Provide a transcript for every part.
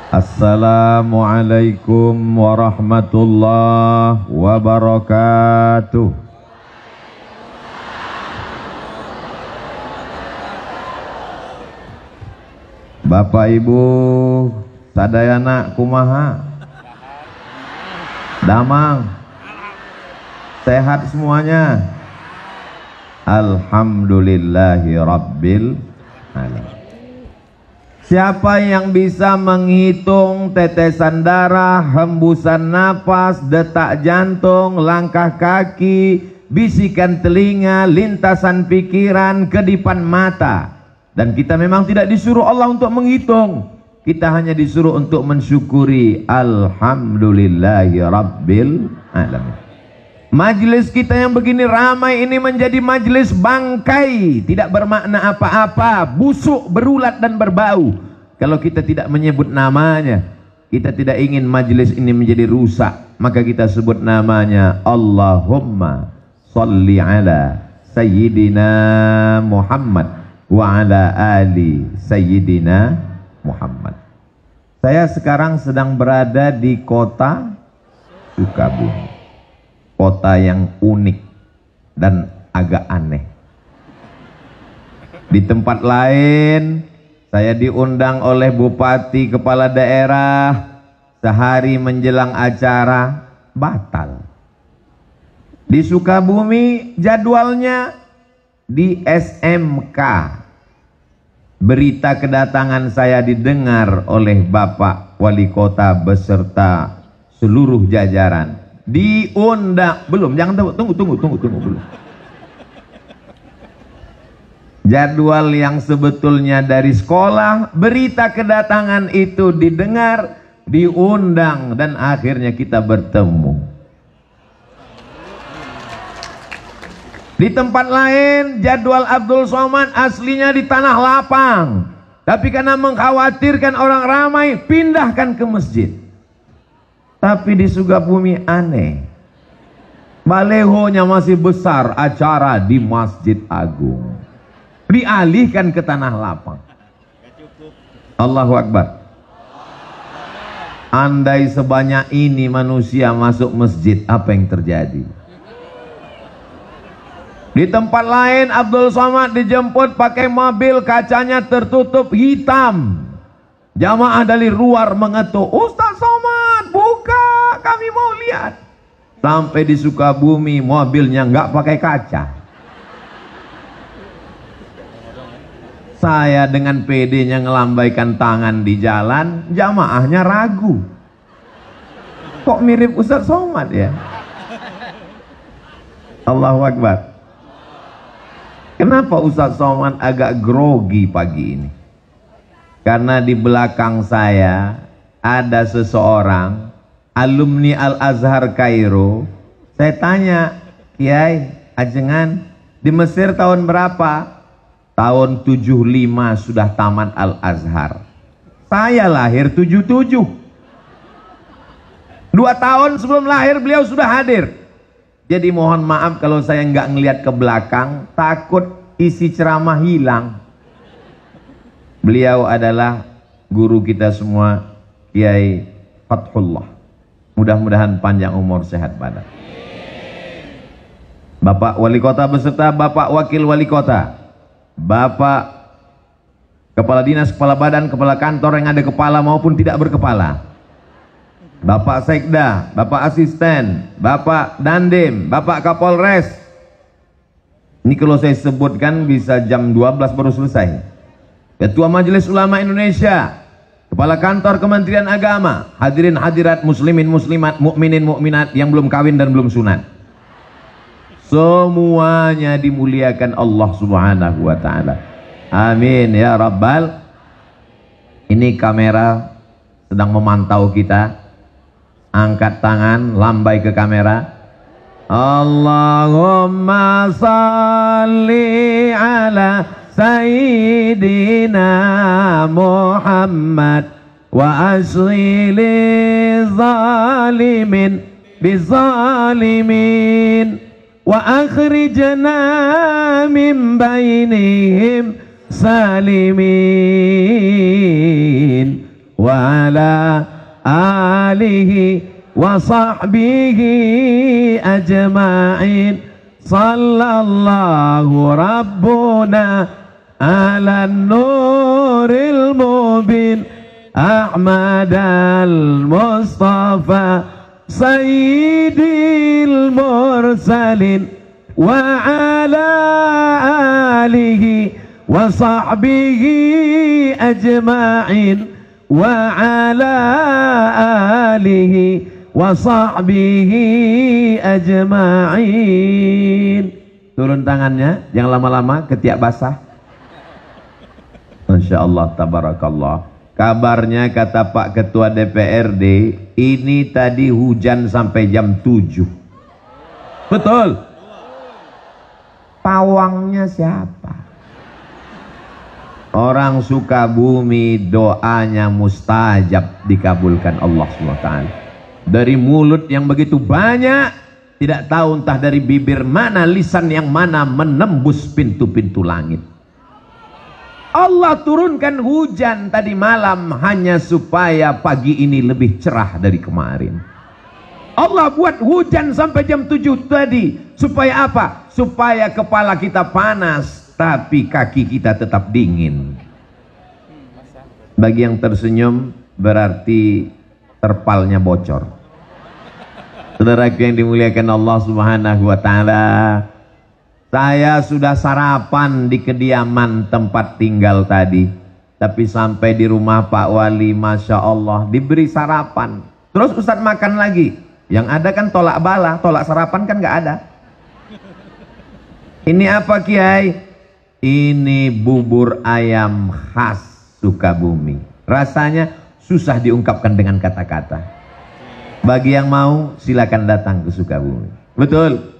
Assalamualaikum warahmatullahi wabarakatuh. Bapak Ibu sadayana kumaha? Damang sehat semuanya? Alhamdulillahi rabbil alamin. Siapa yang bisa menghitung tetesan darah, hembusan napas, detak jantung, langkah kaki, bisikan telinga, lintasan pikiran, kedipan mata. Dan kita memang tidak disuruh Allah untuk menghitung. Kita hanya disuruh untuk mensyukuri. Alhamdulillahi rabbil alamin. Majelis kita yang begini ramai ini menjadi majelis bangkai, tidak bermakna apa-apa, busuk, berulat dan berbau. Kalau kita tidak menyebut namanya, kita tidak ingin majelis ini menjadi rusak, maka kita sebut namanya Allahumma salli ala Sayyidina Muhammad wa ala ali Sayyidina Muhammad. Saya sekarang sedang berada di kota Sukabumi. Kota yang unik dan agak aneh. Di tempat lain saya diundang oleh bupati, kepala daerah, sehari menjelang acara batal. Di Sukabumi jadwalnya di SMK. Berita kedatangan saya didengar oleh Bapak Wali Kota beserta seluruh jajaran. Diundang belum, jangan tunggu belum. Jadwal yang sebetulnya dari sekolah, berita kedatangan itu didengar, diundang, dan akhirnya kita bertemu. Di tempat lain jadwal Abdul Somad aslinya di Tanah Lapang, tapi karena mengkhawatirkan orang ramai pindahkan ke masjid. Tapi di Sukabumi aneh, balehonya masih besar, acara di Masjid Agung, dialihkan ke Tanah Lapang. Allahu Akbar. Andai sebanyak ini manusia masuk masjid, apa yang terjadi? Di tempat lain Abdul Somad dijemput pakai mobil, kacanya tertutup hitam. Jamaah dari luar mengetuk, Ustaz Somad buka, kami mau lihat. Sampai di Sukabumi mobilnya nggak pakai kaca. Saya dengan PD-nya ngelambaikan tangan di jalan, jamaahnya ragu. Kok mirip Ustaz Somad ya? Allahu Akbar. Kenapa Ustaz Somad agak grogi pagi ini? Karena di belakang saya ada seseorang alumni Al-Azhar Kairo. Saya tanya, Kiai, ajengan di Mesir tahun berapa? Tahun 75 sudah tamat Al-Azhar. Saya lahir 77. 2 tahun sebelum lahir beliau sudah hadir. Jadi mohon maaf kalau saya nggak ngelihat ke belakang, takut isi ceramah hilang. Beliau adalah guru kita semua, Kiai Fathullah. Mudah-mudahan panjang umur, sehat badan. Bapak Wali Kota beserta Bapak Wakil Wali Kota, Bapak Kepala Dinas, Kepala Badan, Kepala Kantor yang ada kepala maupun tidak berkepala, Bapak Sekda, Bapak Asisten, Bapak Dandim, Bapak Kapolres. Ini kalau saya sebutkan bisa jam 12 baru selesai. Ketua Majelis Ulama Indonesia, Kepala Kantor Kementerian Agama, hadirin hadirat, muslimin muslimat, mukminin mukminat yang belum kawin dan belum sunat. Semuanya dimuliakan Allah Subhanahu wa taala. Amin ya rabbal. Ini kamera sedang memantau kita. Angkat tangan, lambai ke kamera. Allahumma salli ala Sayyidina Muhammad wa asli zalimin bizalimin wa akhrijna min bainihim salimin wa ala alihi wa sahbihi ajma'in. Sallallahu rabbuna ala nuril mubin Ahmad al-Mustafa sayyidil mursalin wa ala alihi wa sahbihi ajma'in wa ala alihi wa sahbihi ajma'in. Turun tangannya, jangan lama-lama, ketiak basah. Masya Allah, tabarakallah. Kabarnya kata Pak Ketua DPRD, ini tadi hujan sampai jam 7. Betul? Pawangnya siapa? Orang Sukabumi doanya mustajab, dikabulkan Allah SWT. Dari mulut yang begitu banyak, tidak tahu entah dari bibir mana, lisan yang mana menembus pintu-pintu langit. Allah turunkan hujan tadi malam hanya supaya pagi ini lebih cerah dari kemarin. Allah buat hujan sampai jam 7 tadi supaya apa? Supaya kepala kita panas tapi kaki kita tetap dingin. Bagi yang tersenyum berarti terpalnya bocor. Saudaraku yang dimuliakan Allah Subhanahu wa taala, saya sudah sarapan di kediaman tempat tinggal tadi, tapi sampai di rumah Pak Wali, Masya Allah, diberi sarapan. Terus Ustadz makan lagi. Yang ada kan tolak bala, tolak sarapan kan nggak ada. Ini apa Kiai? Ini bubur ayam khas Sukabumi. Rasanya susah diungkapkan dengan kata-kata. Bagi yang mau silakan datang ke Sukabumi. Betul?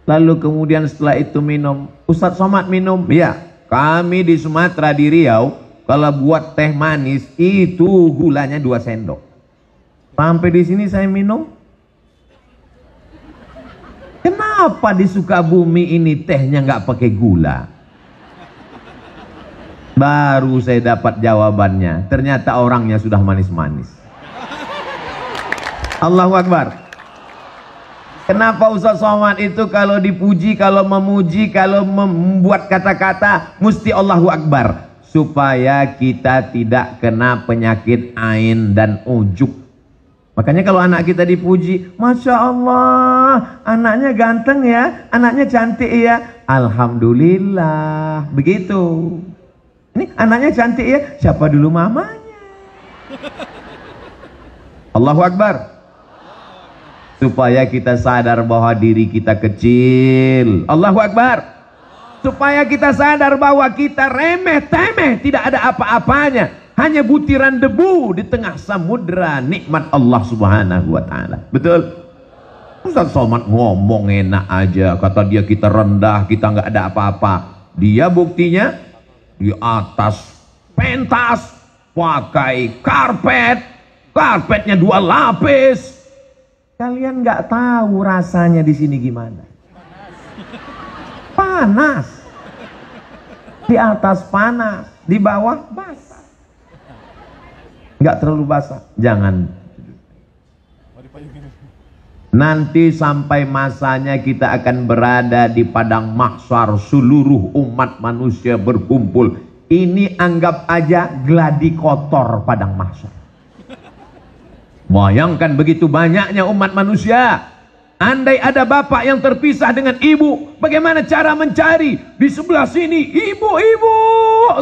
Lalu kemudian setelah itu minum. Ustadz Somad minum? Ya, kami di Sumatera, di Riau, kalau buat teh manis itu gulanya 2 sendok. Sampai di sini saya minum. Kenapa di Sukabumi ini tehnya nggak pakai gula? Baru saya dapat jawabannya. Ternyata orangnya sudah manis-manis. Allahu Akbar. Kenapa Ustaz Somad itu kalau dipuji, kalau memuji, kalau membuat kata-kata mesti Allahu Akbar, supaya kita tidak kena penyakit ain dan ujuk. Makanya kalau anak kita dipuji, Masya Allah, anaknya ganteng ya, anaknya cantik ya, Alhamdulillah. Begitu. Ini anaknya cantik ya, siapa dulu mamanya? Allahu Akbar. Supaya kita sadar bahwa diri kita kecil. Allahu Akbar. Supaya kita sadar bahwa kita remeh-temeh, tidak ada apa-apanya, hanya butiran debu di tengah samudra nikmat Allah Subhanahu wa taala. Betul? Ustaz Somad ngomong enak aja, kata dia kita rendah, kita nggak ada apa-apa. Dia buktinya di atas pentas pakai karpet, karpetnya 2 lapis. Kalian nggak tahu rasanya di sini gimana? Panas. Di atas panas, di bawah basah. Nggak terlalu basah. Jangan. Nanti sampai masanya kita akan berada di padang mahsyar, seluruh umat manusia berkumpul. Ini anggap aja gladi kotor padang mahsyar. Bayangkan begitu banyaknya umat manusia. Andai ada bapak yang terpisah dengan ibu, bagaimana cara mencari? Di sebelah sini ibu-ibu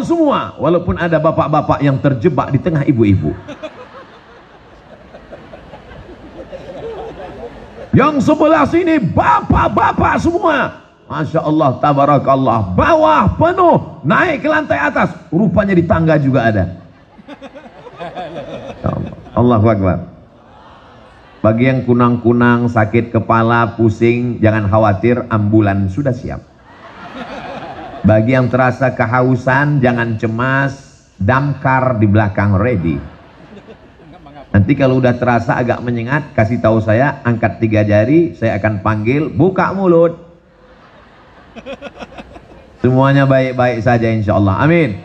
semua, walaupun ada bapak-bapak yang terjebak di tengah ibu-ibu. Yang sebelah sini bapak-bapak semua. Masya Allah, tabarakallah. Bawah penuh, naik ke lantai atas, rupanya di tangga juga ada. Allahu Akbar. Bagi yang kunang-kunang, sakit kepala, pusing, jangan khawatir, ambulan sudah siap. Bagi yang terasa kehausan, jangan cemas, damkar di belakang ready. Nanti kalau udah terasa agak menyengat, kasih tahu saya, angkat 3 jari, saya akan panggil, buka mulut. Semuanya baik-baik saja insya Allah. Amin.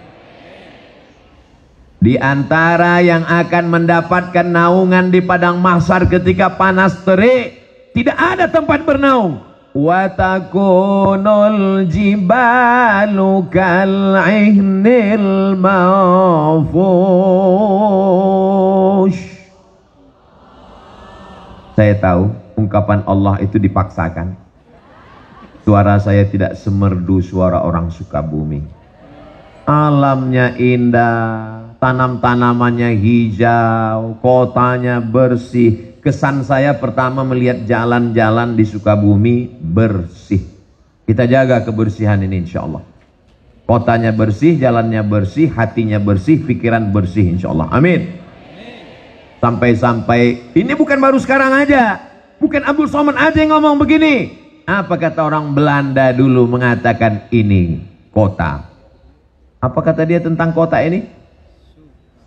Di antara yang akan mendapatkan naungan di padang mahsyar ketika panas terik, tidak ada tempat bernaung. Wa takunul jibalu kal'ihnil manfush. Saya tahu ungkapan Allah itu dipaksakan. Suara saya tidak semerdu suara orang Sukabumi. Alamnya indah, tanam-tanamannya hijau, kotanya bersih. Kesan saya pertama melihat jalan-jalan di Sukabumi bersih. Kita jaga kebersihan ini insya Allah. Kotanya bersih, jalannya bersih, hatinya bersih, pikiran bersih insya Allah. Amin. Sampai-sampai ini bukan baru sekarang aja, bukan Abdul Somad aja yang ngomong begini. Apa kata orang Belanda dulu mengatakan ini kota? Apa kata dia tentang kota ini?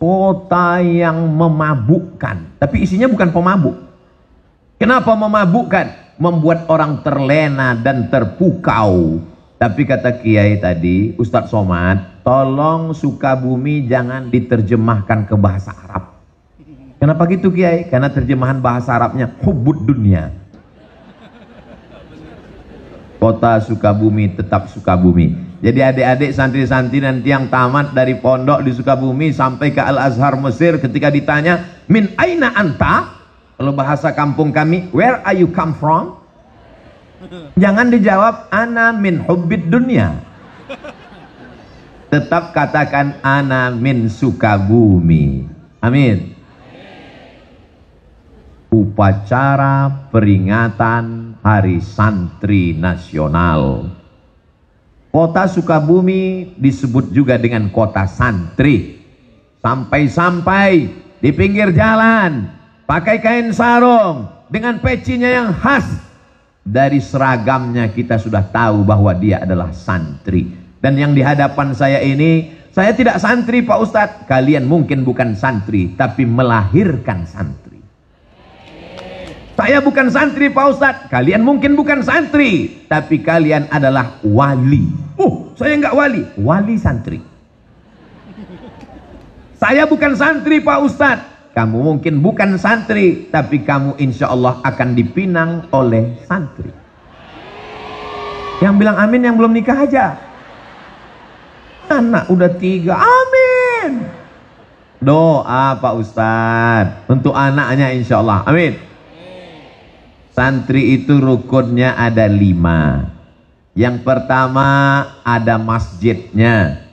Kota yang memabukkan, tapi isinya bukan pemabuk. Kenapa memabukkan? Membuat orang terlena dan terpukau. Tapi kata Kiai tadi, Ustadz Somad, tolong Sukabumi jangan diterjemahkan ke bahasa Arab. Kenapa gitu Kiai? Karena terjemahan bahasa Arabnya hubbud dunia. Kota Sukabumi tetap Sukabumi. Jadi adik-adik santri-santri nanti yang tamat dari pondok di Sukabumi sampai ke Al-Azhar Mesir, ketika ditanya min aina anta, kalau bahasa kampung kami, where are you come from, jangan dijawab ana min hubbid dunya, tetap katakan ana min Sukabumi. Amin. Upacara peringatan Hari Santri Nasional. Kota Sukabumi disebut juga dengan kota santri. Sampai-sampai di pinggir jalan pakai kain sarung dengan pecinya yang khas. Dari seragamnya kita sudah tahu bahwa dia adalah santri. Dan yang di hadapan saya ini, saya tidak santri Pak Ustadz. Kalian mungkin bukan santri, tapi melahirkan santri. Saya bukan santri Pak Ustadz, kalian mungkin bukan santri, tapi kalian adalah wali. Oh, saya enggak wali, wali santri. Saya bukan santri Pak Ustadz, kamu mungkin bukan santri, tapi kamu insya Allah akan dipinang oleh santri. Yang bilang amin yang belum nikah aja. Anak udah 3, amin. Doa Pak Ustadz untuk anaknya insya Allah, amin. Santri itu rukunnya ada 5. Yang pertama ada masjidnya.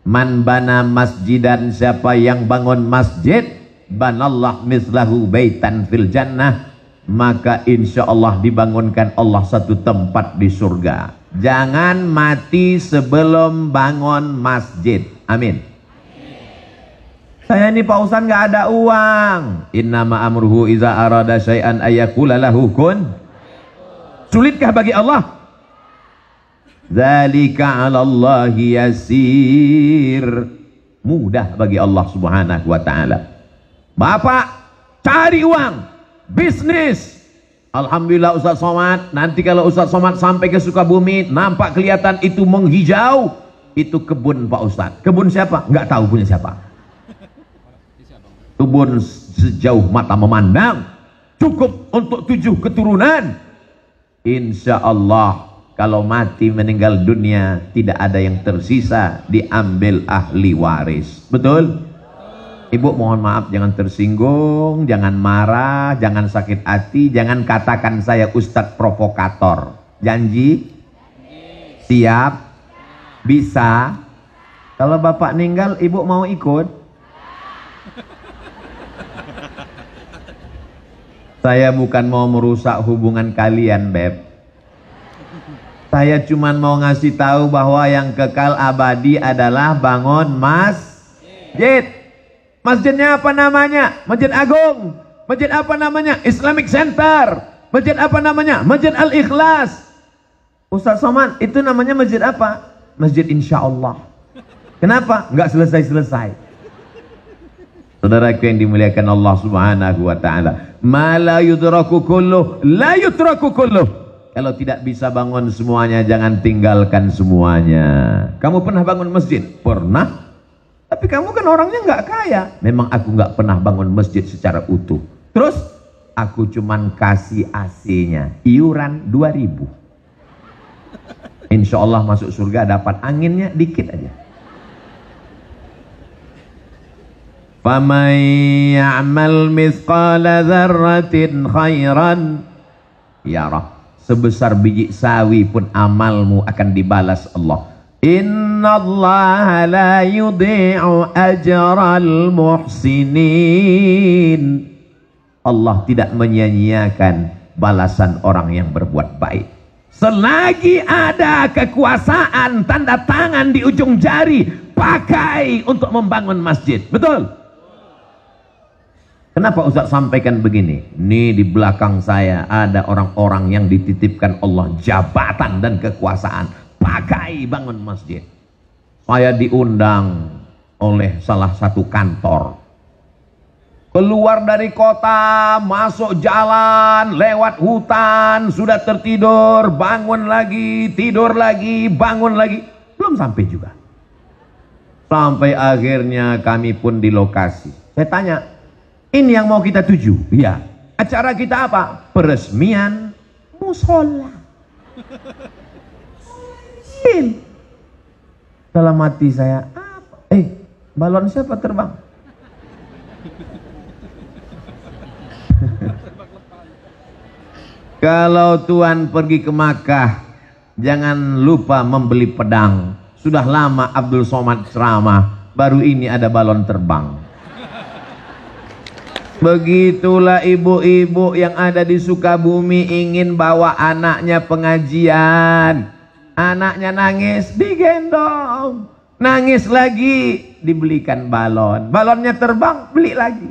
Man bana masjidan, siapa yang bangun masjid, banallah mislahu baitan fil jannah, maka insya Allah dibangunkan Allah satu tempat di surga. Jangan mati sebelum bangun masjid. Amin. Saya ini Pak Ustadz nggak ada uang. Innama amruhu iza arada syai'an ayakula lahu kun. Sulitkah bagi Allah? Dzalika 'alallahi yasir. Mudah bagi Allah Subhanahu wa taala. Bapak cari uang, bisnis. Alhamdulillah Ustadz Somad, nanti kalau Ustadz Somad sampai ke Sukabumi, nampak kelihatan itu menghijau. Itu kebun Pak Ustadz. Kebun siapa? Nggak tahu punya siapa. Kebun sejauh mata memandang, cukup untuk 7 keturunan. Insya Allah kalau mati meninggal dunia tidak ada yang tersisa, diambil ahli waris. Betul? Ibu mohon maaf, jangan tersinggung, jangan marah, jangan sakit hati, jangan katakan saya Ustadz provokator. Janji? Siap? Bisa? Kalau bapak meninggal ibu mau ikut? Saya bukan mau merusak hubungan kalian, Beb. Saya cuma mau ngasih tahu bahwa yang kekal abadi adalah bangun masjid. Masjidnya apa namanya? Masjid Agung. Masjid apa namanya? Islamic Center. Masjid apa namanya? Masjid Al-Ikhlas. Ustadz Somad, itu namanya masjid apa? Masjid Insya Allah. Kenapa? Nggak selesai-selesai. Saudaraku yang dimuliakan Allah Subhanahu wa taala, ma la yudraku kulluh la yutraku kulluh. Kalau tidak bisa bangun semuanya, jangan tinggalkan semuanya. Kamu pernah bangun masjid? Pernah. Tapi kamu kan orangnya nggak kaya. Memang aku nggak pernah bangun masjid secara utuh. Terus aku cuman kasih AC-nya, iuran 2.000. Insya Allah masuk surga dapat anginnya dikit aja. Faman ya'mal mithqala dzarratin khairan yarah. Sebesar biji sawi pun amalmu akan dibalas Allah. Innallaha la yudhi'u ajral muhsinin. Allah tidak menyia-nyiakan balasan orang yang berbuat baik. Selagi ada kekuasaan, tanda tangan di ujung jari, pakai untuk membangun masjid. Betul? Kenapa Ustaz sampaikan begini? Ini di belakang saya ada orang-orang yang dititipkan Allah jabatan dan kekuasaan. Pakai bangun masjid. Saya diundang oleh salah satu kantor. Keluar dari kota, masuk jalan, lewat hutan, sudah tertidur, bangun lagi, tidur lagi, bangun lagi. Belum sampai juga. Sampai akhirnya kami pun di lokasi. Saya tanya, ini yang mau kita tuju? Iya. Acara kita apa? Peresmian musola. Dalam hati saya, apa? Balon siapa terbang? Kalau Tuhan pergi ke Makkah, jangan lupa membeli pedang. Sudah lama Abdul Somad ceramah, baru ini ada balon terbang. Begitulah ibu-ibu yang ada di Sukabumi ingin bawa anaknya pengajian. Anaknya nangis, digendong. Nangis lagi, dibelikan balon. Balonnya terbang, beli lagi.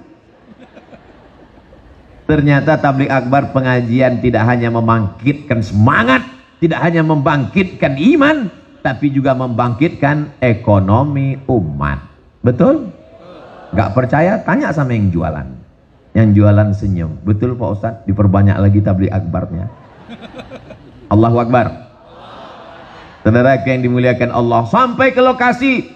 Ternyata tabligh akbar pengajian tidak hanya membangkitkan semangat, tidak hanya membangkitkan iman, tapi juga membangkitkan ekonomi umat. Betul? Gak percaya? Tanya sama yang jualan. Yang jualan senyum. Betul Pak Ustadz? Diperbanyak lagi tabligh akbarnya. Allahu Akbar. Saudara yang dimuliakan Allah, sampai ke lokasi.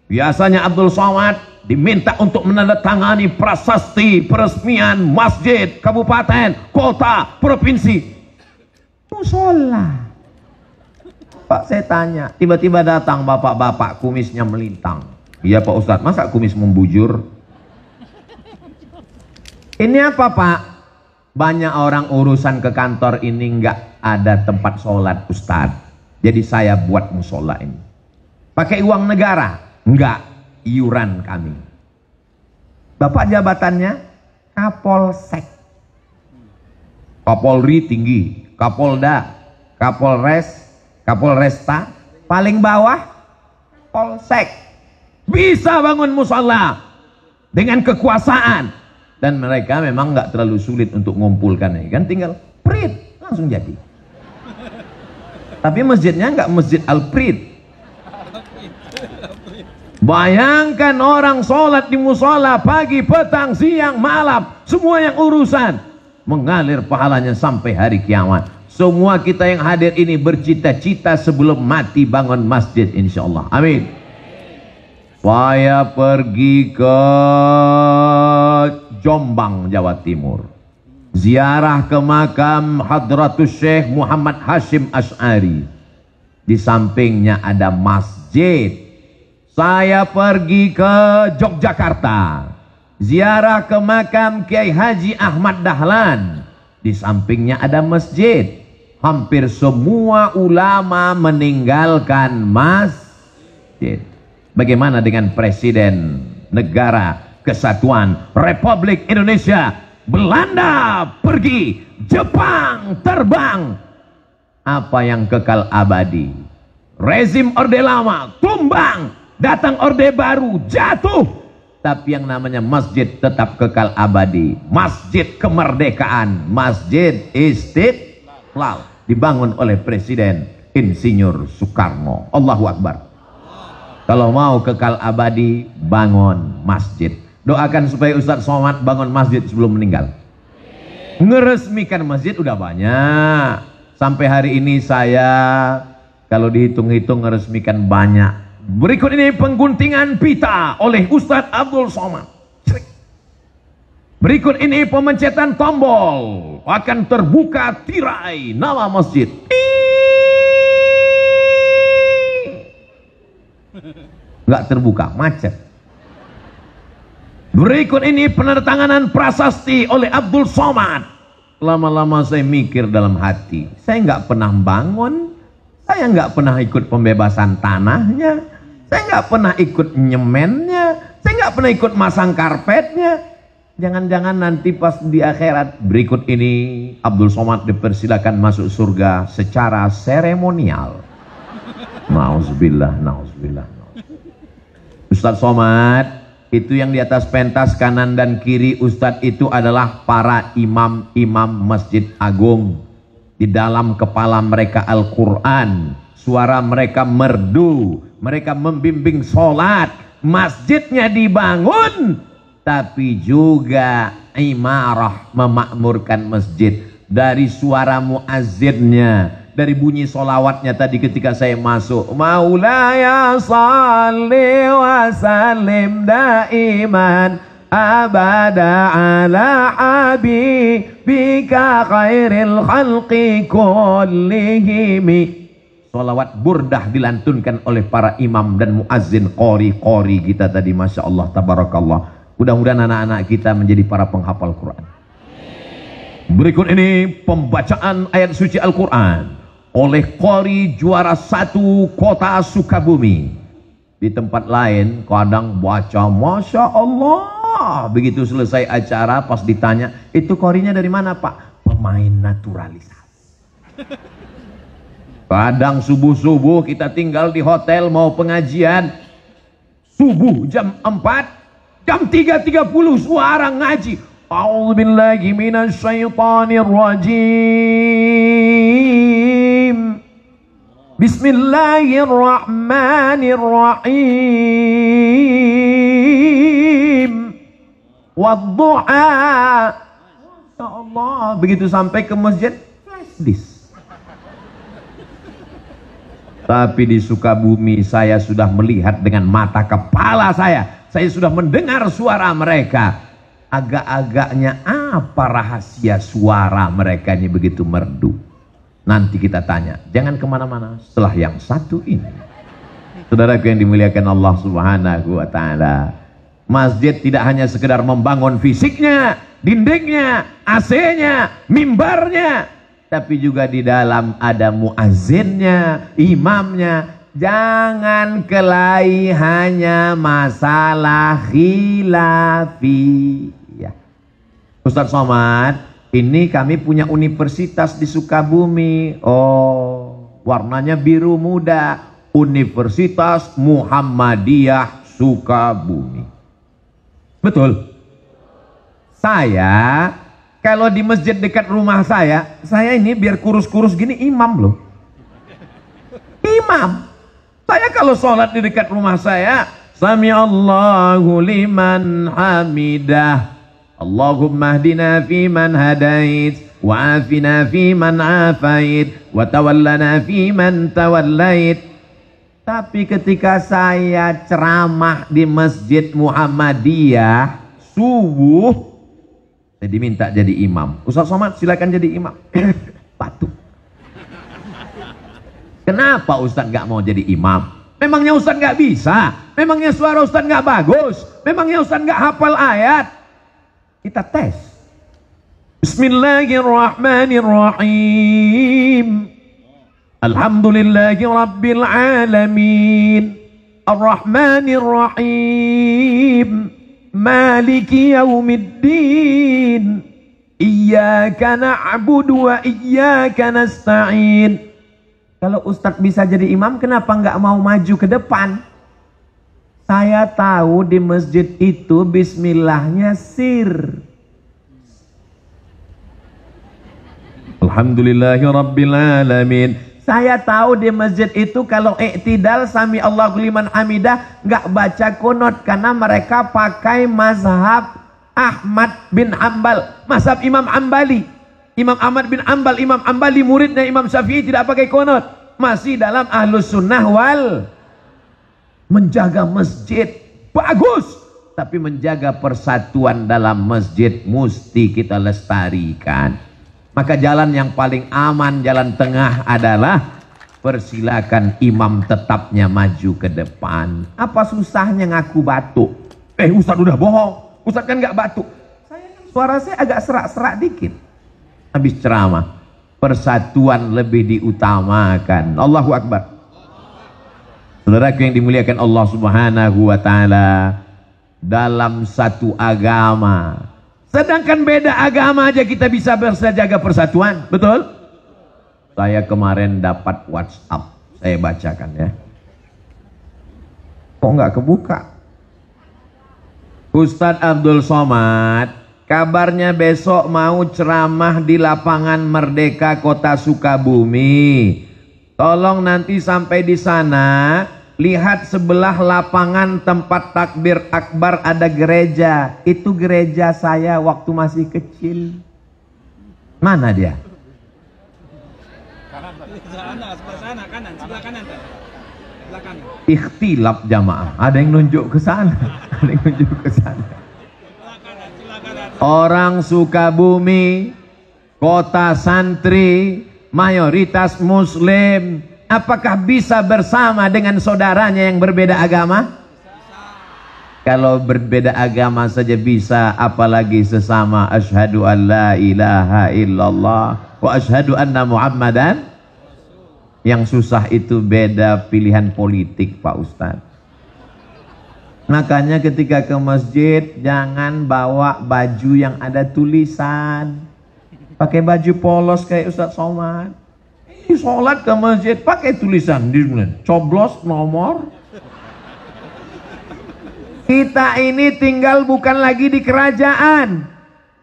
Biasanya Abdul Somad diminta untuk menandatangani prasasti peresmian masjid, kabupaten, kota, provinsi. Musola. Pak, saya tanya, tiba-tiba datang bapak-bapak kumisnya melintang. Iya Pak Ustadz, masa kumis membujur? Ini apa Pak? Banyak orang urusan ke kantor ini nggak ada tempat sholat Ustadz. Jadi saya buat musola ini. Pakai uang negara? Enggak, iuran kami. Bapak jabatannya Kapolsek. Kapolri tinggi, Kapolda, Kapolres, Kapolresta, paling bawah Polsek. Bisa bangun musola dengan kekuasaan. Dan mereka memang nggak terlalu sulit untuk mengumpulkan ini kan, tinggal prit langsung jadi. Tapi masjidnya nggak masjid al-prit. Bayangkan orang sholat di musola pagi, petang, siang, malam, semua yang urusan mengalir pahalanya sampai hari kiamat. Semua kita yang hadir ini bercita-cita sebelum mati bangun masjid insyaallah. Amin. Saya pergi ke Jombang, Jawa Timur. Ziarah ke makam Hadratus Syekh Muhammad Hashim Asy'ari. Di sampingnya ada masjid. Saya pergi ke Yogyakarta, ziarah ke makam Kiai Haji Ahmad Dahlan. Di sampingnya ada masjid. Hampir semua ulama meninggalkan masjid. Bagaimana dengan Presiden Negara Kesatuan Republik Indonesia? Belanda pergi, Jepang terbang. Apa yang kekal abadi? Rezim Orde Lama tumbang. Datang orde baru, jatuh. Tapi yang namanya masjid tetap kekal abadi. Masjid kemerdekaan, Masjid Istiqlal, dibangun oleh Presiden Insinyur Soekarno. Allahu Akbar. Kalau mau kekal abadi, bangun masjid. Doakan supaya Ustadz Somad bangun masjid sebelum meninggal. Ngeresmikan masjid udah banyak. Sampai hari ini saya kalau dihitung-hitung ngeresmikan banyak. Berikut ini pengguntingan pita oleh Ustadz Abdul Somad. Berikut ini pemencetan tombol, akan terbuka tirai nama masjid. Nggak terbuka, macet. Berikut ini penandatanganan prasasti oleh Abdul Somad. Lama-lama saya mikir dalam hati, saya nggak pernah bangun, saya nggak pernah ikut pembebasan tanahnya, saya nggak pernah ikut nyemennya, saya nggak pernah ikut masang karpetnya. Jangan-jangan nanti pas di akhirat berikut ini Abdul Somad dipersilakan masuk surga secara seremonial. Nauzubillah, nauzubillah. Ustadz Somad, itu yang di atas pentas kanan dan kiri Ustadz itu adalah para imam-imam Masjid Agung. Di dalam kepala mereka Al-Quran, suara mereka merdu, mereka membimbing sholat, masjidnya dibangun, tapi juga imarah memakmurkan masjid. Dari suara muazzinnya, dari bunyi solawatnya tadi ketika saya masuk, Maulaya salli wa sallim daiman abada ala habibika khairil khalqi kullihimi. Solawat burdah dilantunkan oleh para imam dan muazzin, qori kita tadi, Masya Allah, tabarakallah. Mudah-mudahan anak-anak kita menjadi para penghafal Quran. Berikut ini pembacaan ayat suci Al-Quran oleh qori juara 1 kota Sukabumi. Di tempat lain kadang baca Masya Allah, begitu selesai acara pas ditanya, itu qorinya dari mana Pak? Pemain naturalisasi. Kadang subuh-subuh kita tinggal di hotel mau pengajian, subuh jam 4, jam 3.30 suara ngaji. A'udzubillahi minasyaitonir rajim. Bismillahirrahmanirrahim. Wadduha. Ya Allah, begitu sampai ke masjid, flash disk. Tapi di Sukabumi saya sudah melihat dengan mata kepala saya sudah mendengar suara mereka. Agak-agaknya apa rahasia suara mereka ini begitu merdu? Nanti kita tanya, jangan kemana-mana setelah yang satu ini. Saudaraku yang dimuliakan Allah Subhanahu wa Ta'ala, masjid tidak hanya sekedar membangun fisiknya, dindingnya, AC-nya, mimbarnya, tapi juga di dalam ada muazzinnya, imamnya. Jangan kelahi hanya masalah khilafi. Ya. Ustadz Somad, ini kami punya universitas di Sukabumi. Oh, warnanya biru muda. Universitas Muhammadiyah Sukabumi. Betul? Saya, kalau di masjid dekat rumah saya ini biar kurus-kurus gini imam loh. Imam. Saya kalau sholat di dekat rumah saya, Sami Allahu liman hamidah, Allahumma hdina fi man hadait, wa afina fi man afait, wa tawallana fi man tawallait. Tapi ketika saya ceramah di Masjid Muhammadiyah subuh, saya diminta jadi imam. Ustaz Somad silakan jadi imam. Batuk. Kenapa Ustadz nggak mau jadi imam? Memangnya Ustadz nggak bisa? Memangnya suara Ustadz nggak bagus? Memangnya Ustadz nggak hafal ayat? Kita tes. Bismillahirrahmanirrahim. Alhamdulillahi rabbil alamin. Ar-Rahmanirrahim. Maliki yaumiddin. Iyyaka na'budu wa iyyaka nasta'in. Kalau Ustadz bisa jadi imam, kenapa nggak mau maju ke depan? Saya tahu di masjid itu bismillahnya sir. Alhamdulillahirabbil alamin. Saya tahu di masjid itu kalau iktidal sami Allahu liman hamidah nggak baca kunut karena mereka pakai mazhab Ahmad bin Hanbal, mazhab Imam Ambali. Imam Ahmad bin Hanbal, Imam Ambali muridnya Imam Syafi'i tidak pakai kunut, masih dalam ahlus sunnah wal. menjaga masjid bagus, tapi menjaga persatuan dalam masjid mesti kita lestarikan. Maka jalan yang paling aman, jalan tengah adalah persilakan imam tetapnya maju ke depan. Apa susahnya ngaku batuk? Ustaz udah bohong, Ustaz kan nggak batuk. Suara saya agak serak-serak dikit habis ceramah. Persatuan lebih diutamakan. Allahu Akbar. Saudaraku yang dimuliakan Allah Subhanahu wa taala, dalam satu agama, sedangkan beda agama aja kita bisa bersejaga persatuan, betul? Saya kemarin dapat WhatsApp, saya bacakan ya. Kok nggak kebuka? Ustadz Abdul Somad, kabarnya besok mau ceramah di lapangan Merdeka Kota Sukabumi. Tolong nanti sampai di sana, lihat sebelah lapangan tempat takbir akbar ada gereja. Itu gereja saya waktu masih kecil. Mana dia? Sebelah kanan. Ikhtilaf jamaah. Ada yang nunjuk ke sana. Ada yang nunjuk ke sana. Orang Sukabumi, kota santri, mayoritas muslim, apakah bisa bersama dengan saudaranya yang berbeda agama? Kalau berbeda agama saja bisa, apalagi sesama asyhadu an la ilaha illallah wa asyhadu anna muhammadan. Yang susah itu beda pilihan politik, Pak Ustadz. Makanya ketika ke masjid jangan bawa baju yang ada tulisan. Pakai baju polos kayak Ustadz Somad. Sholat ke masjid pakai tulisan di coblos nomor. Kita ini tinggal bukan lagi di kerajaan,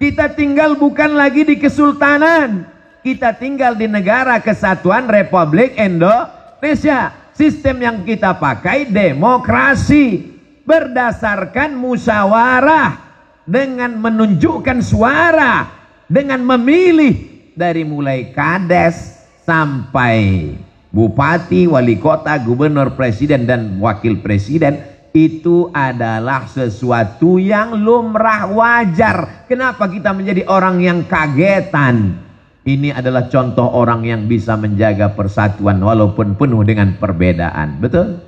kita tinggal bukan lagi di kesultanan, kita tinggal di negara kesatuan Republik Indonesia. Sistem yang kita pakai demokrasi berdasarkan musyawarah, dengan menunjukkan suara, dengan memilih dari mulai kades sampai bupati, wali kota, gubernur, presiden, dan wakil presiden. Itu adalah sesuatu yang lumrah, wajar. Kenapa kita menjadi orang yang kagetan? Ini adalah contoh orang yang bisa menjaga persatuan walaupun penuh dengan perbedaan. Betul?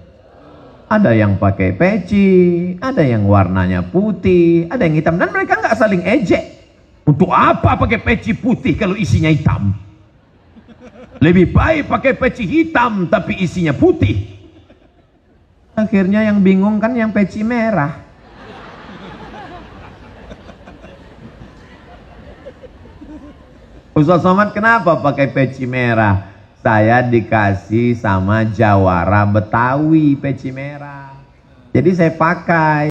Ada yang pakai peci, ada yang warnanya putih, ada yang hitam, dan mereka nggak saling ejek. Untuk apa pakai peci putih kalau isinya hitam? Lebih baik pakai peci hitam tapi isinya putih. Akhirnya yang bingung kan yang peci merah. Ustaz Somad kenapa pakai peci merah? Saya dikasih sama jawara Betawi peci merah. Jadi saya pakai.